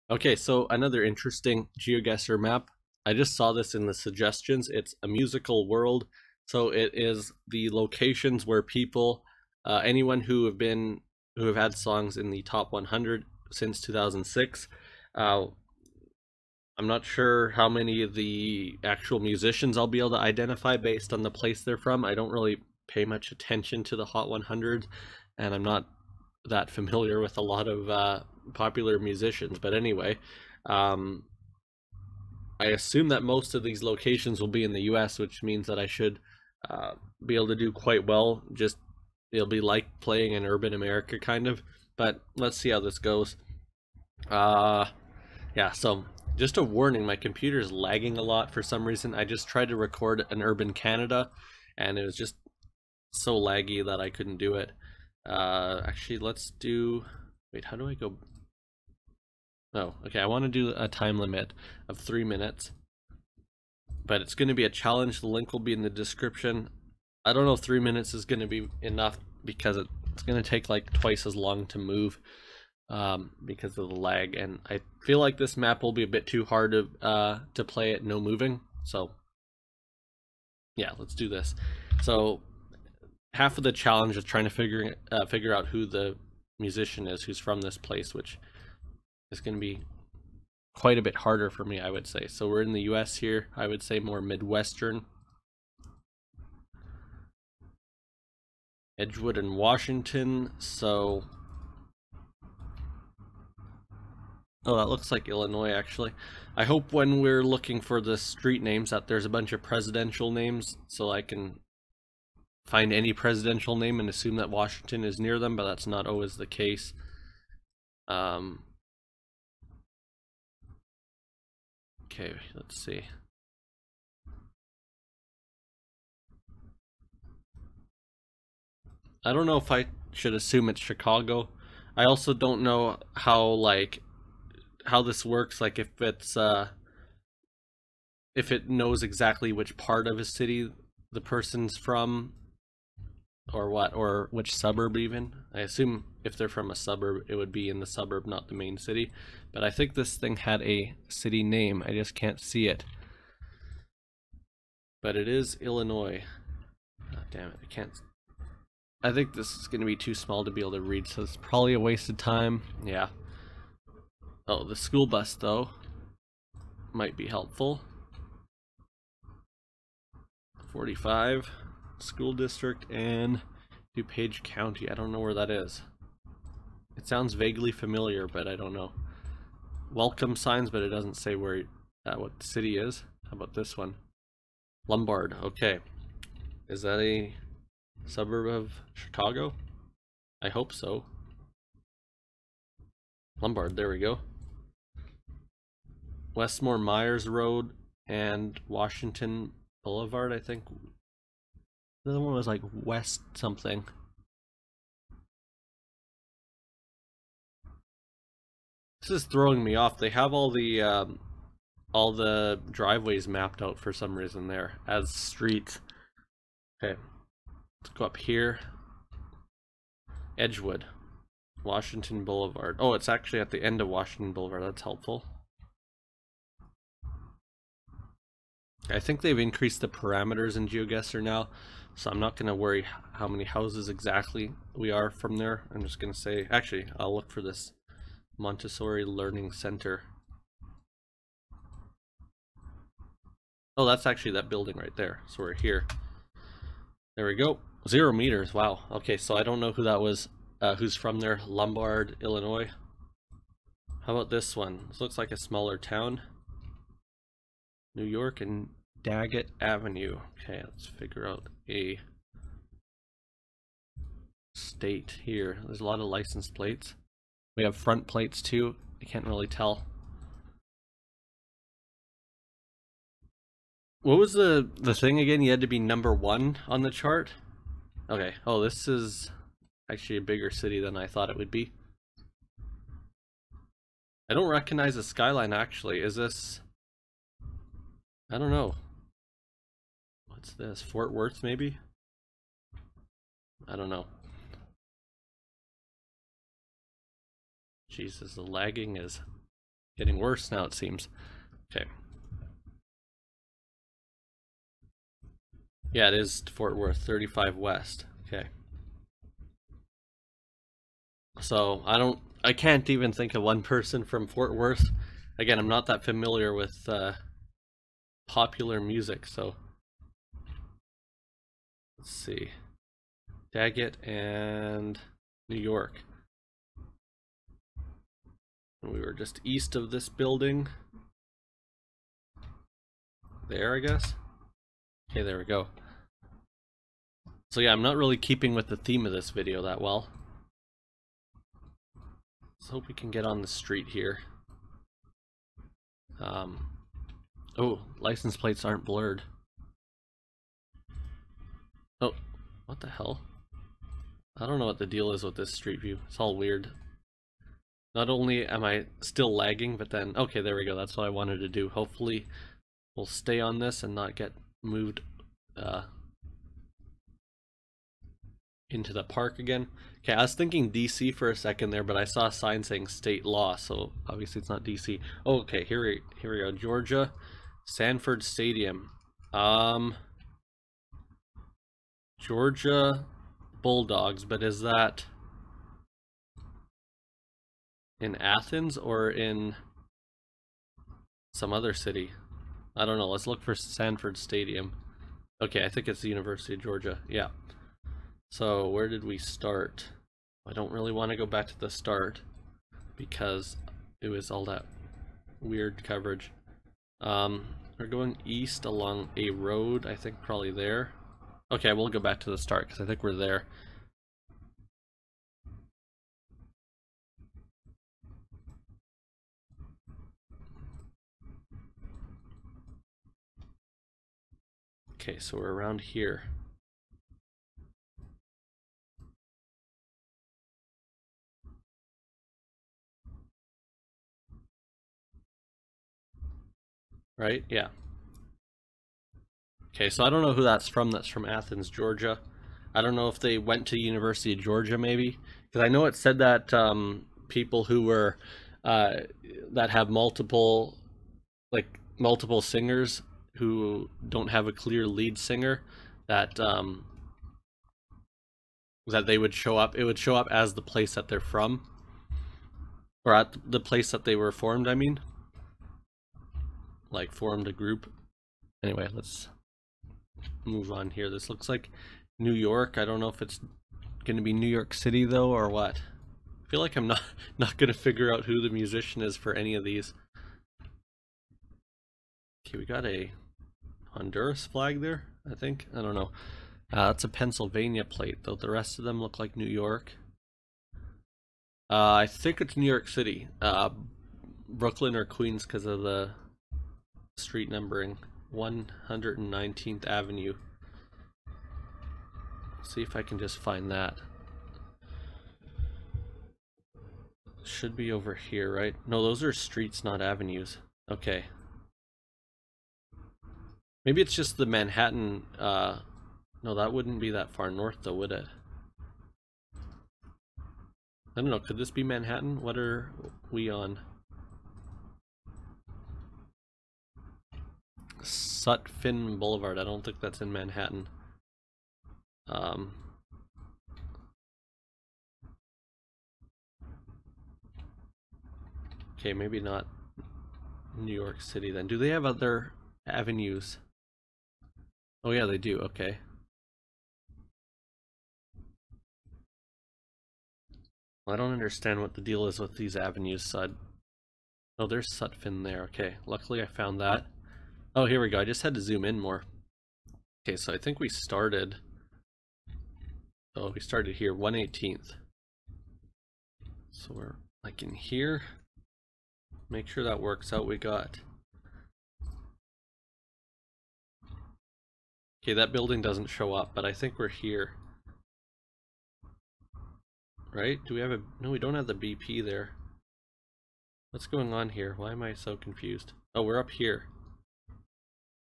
Okay, so another interesting GeoGuessr map. I just saw this in the suggestions. It's a musical world. So it is the locations where people, anyone who have had songs in the top 100 since 2006. Uh, I'm not sure how many of the actual musicians I'll be able to identify based on the place they're from. I don't really pay much attention to the Hot 100, and I'm not that familiar with a lot of popular musicians. But anyway, um, I assume that most of these locations will be in the US, which means that I should uh, be able to do quite well. Just it'll be like playing in urban America, kind of. But let's see how this goes. Uh, yeah, so just a warning, my computer is lagging a lot for some reason. I just tried to record an urban Canada, and it was just so laggy that I couldn't do it. Actually, let's do. Wait, how do I go? Oh, okay. I want to do a time limit of 3 minutes, but it's going to be a challenge. The link will be in the description. I don't know if 3 minutes is going to be enough because it's going to take like twice as long to move because of the lag, and I feel like this map will be a bit too hard to play it no moving. So yeah, let's do this. So half of the challenge is trying to figure out who the musician is who's from this place, which is going to be quite a bit harder for me, I would say. So we're in the US here. I would say more Midwestern. Edgewood and Washington. So oh, that looks like Illinois, actually. I hope when we're looking for the street names that there's a bunch of presidential names, so I can find any presidential name and assume that Washington is near them, but that's not always the case. Okay, let's see. I don't know if I should assume it's Chicago. I also don't know how this works, like if it knows exactly which part of a city the person's from, or what, or which suburb even. I assume if they're from a suburb, it would be in the suburb, not the main city. But I think this thing had a city name. I just can't see it. But it is Illinois. Oh, damn it, I can't. I think this is going to be too small to be able to read, so it's probably a waste of time. Yeah. Oh, the school bus, though, might be helpful. 45, school district, and DuPage County. I don't know where that is. It sounds vaguely familiar, but I don't know. Welcome signs, but it doesn't say where what the city is. How about this one? Lombard. Okay. Is that a suburb of Chicago? I hope so. Lombard, there we go. Westmore Myers Road and Washington Boulevard, I think. The other one was like West something. This is throwing me off. They have all the driveways mapped out for some reason there as streets. Okay, let's go up here. Edgewood, Washington Boulevard. Oh, it's actually at the end of Washington Boulevard. That's helpful. I think they've increased the parameters in GeoGuessr now, so I'm not going to worry how many houses exactly we are from there. I'm just going to say, actually, I'll look for this Montessori Learning Center. Oh, that's actually that building right there. So we're here. There we go. 0 meters. Wow. Okay, so I don't know who that was, who's from there. Lombard, Illinois. How about this one? This looks like a smaller town. New York and Daggett Avenue. Okay, let's figure out a state here. There's a lot of license plates. We have front plates too. I can't really tell. What was the thing again? You had to be #1 on the chart? Okay. Oh, this is actually a bigger city than I thought it would be. I don't recognize the skyline actually. Is this... I don't know. What's this? Fort Worth maybe? I don't know. Jesus, the lagging is Getting worse now, it seems. Okay. Yeah, it is Fort Worth, 35 West. Okay. So I can't even think of one person from Fort Worth. Again, I'm not that familiar with popular music, so let's see. Daggett and New York. And we were just east of this building. There, I guess. Okay, there we go. So yeah, I'm not really keeping with the theme of this video that well. Let's hope we can get on the street here. Oh, license plates aren't blurred. Oh, what the hell? I don't know what the deal is with this street view. It's all weird. Not only am I still lagging, but then, okay, there we go. That's what I wanted to do. Hopefully we'll stay on this and not get moved into the park again. Okay, I was thinking DC for a second there, but I saw a sign saying state law, so obviously it's not DC. Oh, okay, here we go. Georgia, Sanford Stadium. Georgia Bulldogs, but is that in Athens or in some other city? I don't know. Let's look for Sanford Stadium. Okay, I think it's the University of Georgia. Yeah. So where did we start? I don't really want to go back to the start because it was all that weird coverage. We're going east along a road, I think probably there. Okay, we'll go back to the start because I think we're there. Okay, so we're around here. Right? Yeah. Okay, so I don't know who that's from Athens, Georgia. I don't know if they went to University of Georgia maybe, because I know it said that people who were that have multiple singers who don't have a clear lead singer, that that they would show up. It would show up as the place that they're from, or at the place that they were formed. I mean, like formed a group. Anyway, let's move on here. This looks like New York. I don't know if it's going to be New York City though, or what. I feel like I'm not going to figure out who the musician is for any of these. Okay, we got a Honduras flag there, I think. I don't know. That's a Pennsylvania plate, though the rest of them look like New York. I think it's New York City. Brooklyn or Queens because of the street numbering. 119th Avenue. Let's see if I can just find that. Should be over here, right? No, those are streets, not avenues. Okay. Maybe it's just the Manhattan, no, that wouldn't be that far north though, would it? I don't know, could this be Manhattan? What are we on? Sutphin Boulevard, I don't think that's in Manhattan. Okay, maybe not New York City then. Do they have other avenues? Oh yeah, they do, okay. I don't understand what the deal is with these avenues, so oh, there's Sutphin there, okay. Luckily I found that. Oh, here we go, I just had to zoom in more. Okay, so I think we started... Oh, we started here, 118th. So we're like in here. Make sure that works out. We got... Okay, that building doesn't show up, but I think we're here. Right? Do we have a... No, we don't have the BP there. What's going on here? Why am I so confused? Oh, we're up here.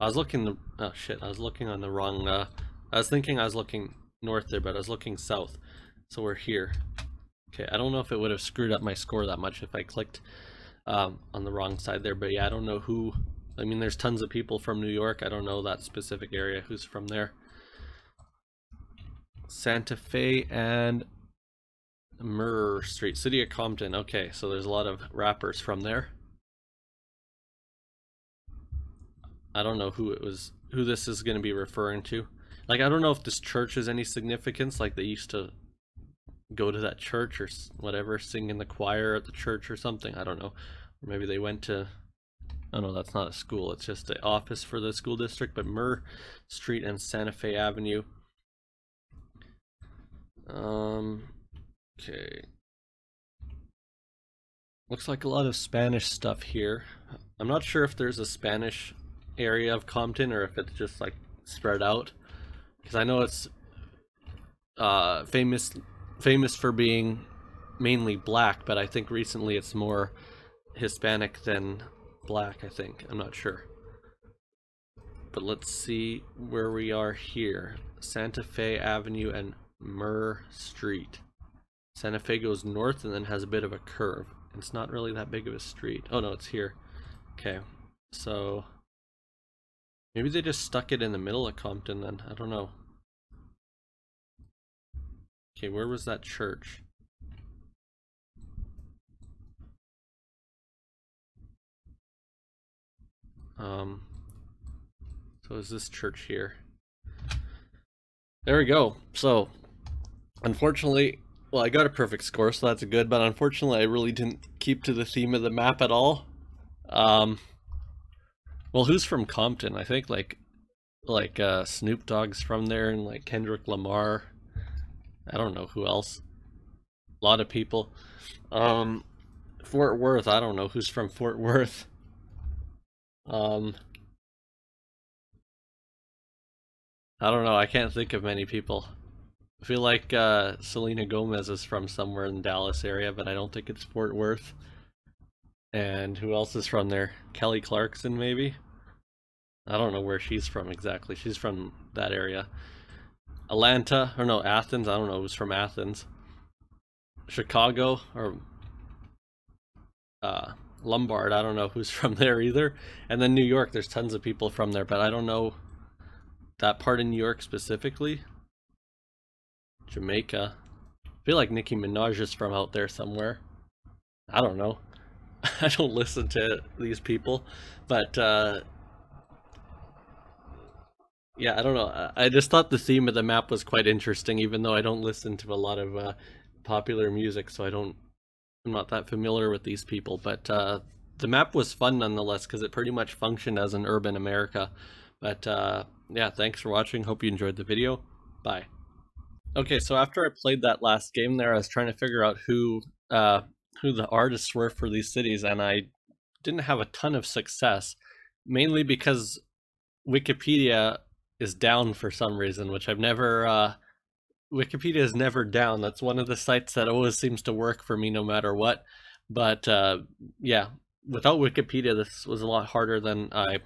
I was looking... Oh shit, I was looking on the wrong... I was thinking I was looking north there, but I was looking south. So we're here. Okay, I don't know if it would have screwed up my score that much if I clicked on the wrong side there. But yeah, I don't know who. I mean, there's tons of people from New York. I don't know that specific area who's from there. Santa Fe and Murr Street, City of Compton. Okay, so there's a lot of rappers from there. I don't know who this is going to be referring to. Like, I don't know if this church has any significance. Like, they used to go to that church or whatever, sing in the choir at the church or something. I don't know. Or maybe they went to. Oh no, that's not a school. It's just the office for the school district. But Murr Street and Santa Fe Avenue. Okay. Looks like a lot of Spanish stuff here. I'm not sure if there's a Spanish area of Compton or if it's just like spread out. Because I know it's famous for being mainly black, but I think recently it's more Hispanic than black, I think. I'm not sure. But let's see where we are here. Santa Fe Avenue and Murr Street. Santa Fe goes north and then has a bit of a curve. It's not really that big of a street. Oh no, it's here. Okay, so maybe they just stuck it in the middle of Compton then. I don't know. Okay, where was that church? So is this church here? There we go. So, unfortunately, well, I got a perfect score, so that's good, but unfortunately I really didn't keep to the theme of the map at all. Well, who's from Compton? I think like Snoop Dogg's from there, and like Kendrick Lamar. I don't know who else. A lot of people. Fort Worth, I don't know who's from Fort Worth. I don't know, I can't think of many people. I feel like Selena Gomez is from somewhere in the Dallas area, but I don't think it's Fort Worth. And who else is from there? Kelly Clarkson, maybe? I don't know where she's from exactly. She's from that area. Atlanta, or no, Athens. I don't know who's from Athens. Chicago, or Lombard. I don't know who's from there either. And then New York, there's tons of people from there, but I don't know that part in New York specifically. Jamaica. I feel like Nicki Minaj is from out there somewhere. I don't know. I don't listen to these people, but yeah, I don't know. I just thought the theme of the map was quite interesting, even though I don't listen to a lot of popular music, so I'm not that familiar with these people. But the map was fun nonetheless, because it pretty much functioned as an urban America. But yeah, thanks for watching. Hope you enjoyed the video. Bye. Okay, so after I played that last game there, I was trying to figure out who the artists were for these cities, and I didn't have a ton of success, mainly because Wikipedia is down for some reason, which I've never, Wikipedia is never down. That's one of the sites that always seems to work for me no matter what. But yeah, without Wikipedia, this was a lot harder than I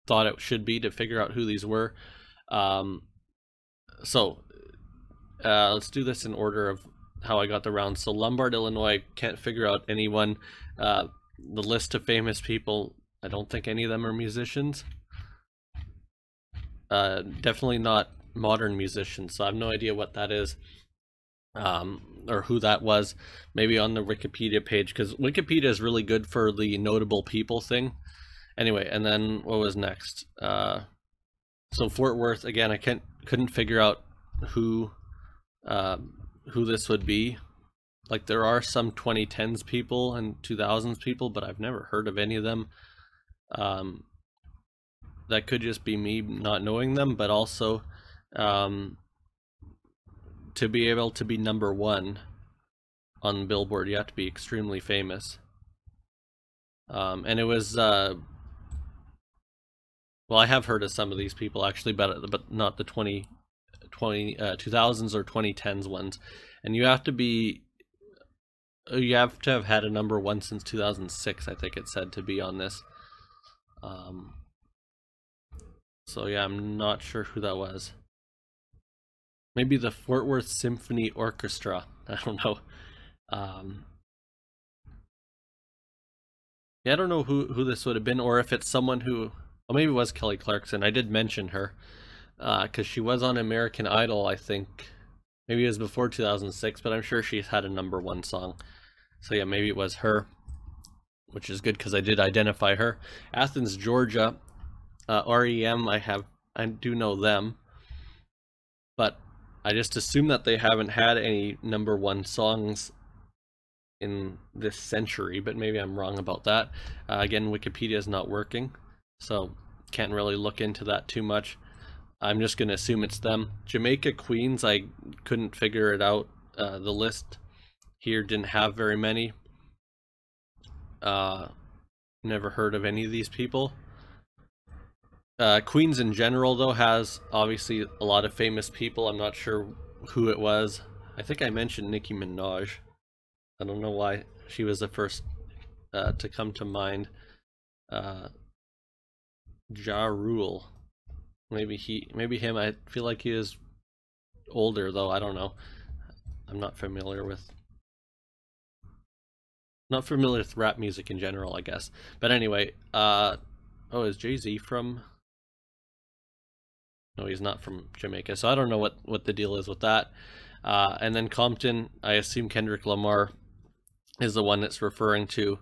thought it should be to figure out who these were. So let's do this in order of how I got the round. So Lombard, Illinois, can't figure out anyone. The list of famous people, I don't think any of them are musicians. Definitely not modern musicians, so I have no idea what that is, or who that was. Maybe on the Wikipedia page, because Wikipedia is really good for the notable people thing. Anyway, and then what was next? So Fort Worth, again, I couldn't figure out who this would be. Like, there are some 2010s people and 2000s people, but I've never heard of any of them. That could just be me not knowing them, but also to be able to be #1 on Billboard, you have to be extremely famous. And it was well, I have heard of some of these people actually, but not the 2000s or 2010s ones. And you have to have had a #1 since 2006, I think it said, to be on this. So yeah, I'm not sure who that was. Maybe the Fort Worth Symphony Orchestra. I don't know. Yeah, I don't know who this would have been, or if it's someone who, well, maybe it was Kelly Clarkson. I did mention her because she was on American Idol, I think. Maybe it was before 2006, but I'm sure she's had a #1 song. So yeah, maybe it was her, which is good because I did identify her. Athens, Georgia, REM. I do know them, but I just assume that they haven't had any #1 songs in this century, but maybe I'm wrong about that. Again, Wikipedia is not working, so can't really look into that too much. I'm just going to assume it's them. Jamaica Queens, I couldn't figure it out. The list here didn't have very many. Never heard of any of these people. Queens in general, though, has obviously a lot of famous people. I'm not sure who it was. I think I mentioned Nicki Minaj. I don't know why she was the first to come to mind. Ja Rule. Maybe him. I feel like he is older, though. I don't know. I'm not familiar with rap music in general, I guess. But anyway, oh, is Jay-Z from? No, he's not from Jamaica, so I don't know what the deal is with that. And then Compton, I assume Kendrick Lamar is the one it's referring to.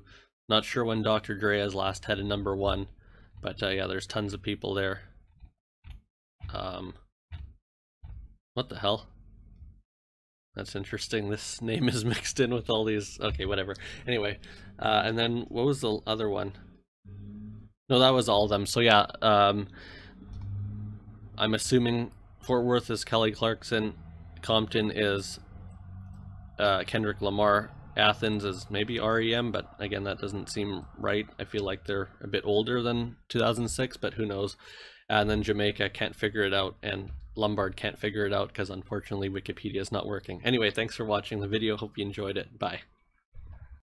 Not sure when Dr. Dre has last had a #1, but yeah, there's tons of people there. What the hell? That's interesting. This name is mixed in with all these. Okay, whatever. Anyway, and then what was the other one? No, that was all of them. So yeah, I'm assuming Fort Worth is Kelly Clarkson, Compton is Kendrick Lamar, Athens is maybe REM, but again, that doesn't seem right. I feel like they're a bit older than 2006, but who knows. And then Jamaica, can't figure it out, and Lombard can't figure it out because unfortunately Wikipedia is not working. Anyway, thanks for watching the video. Hope you enjoyed it. Bye.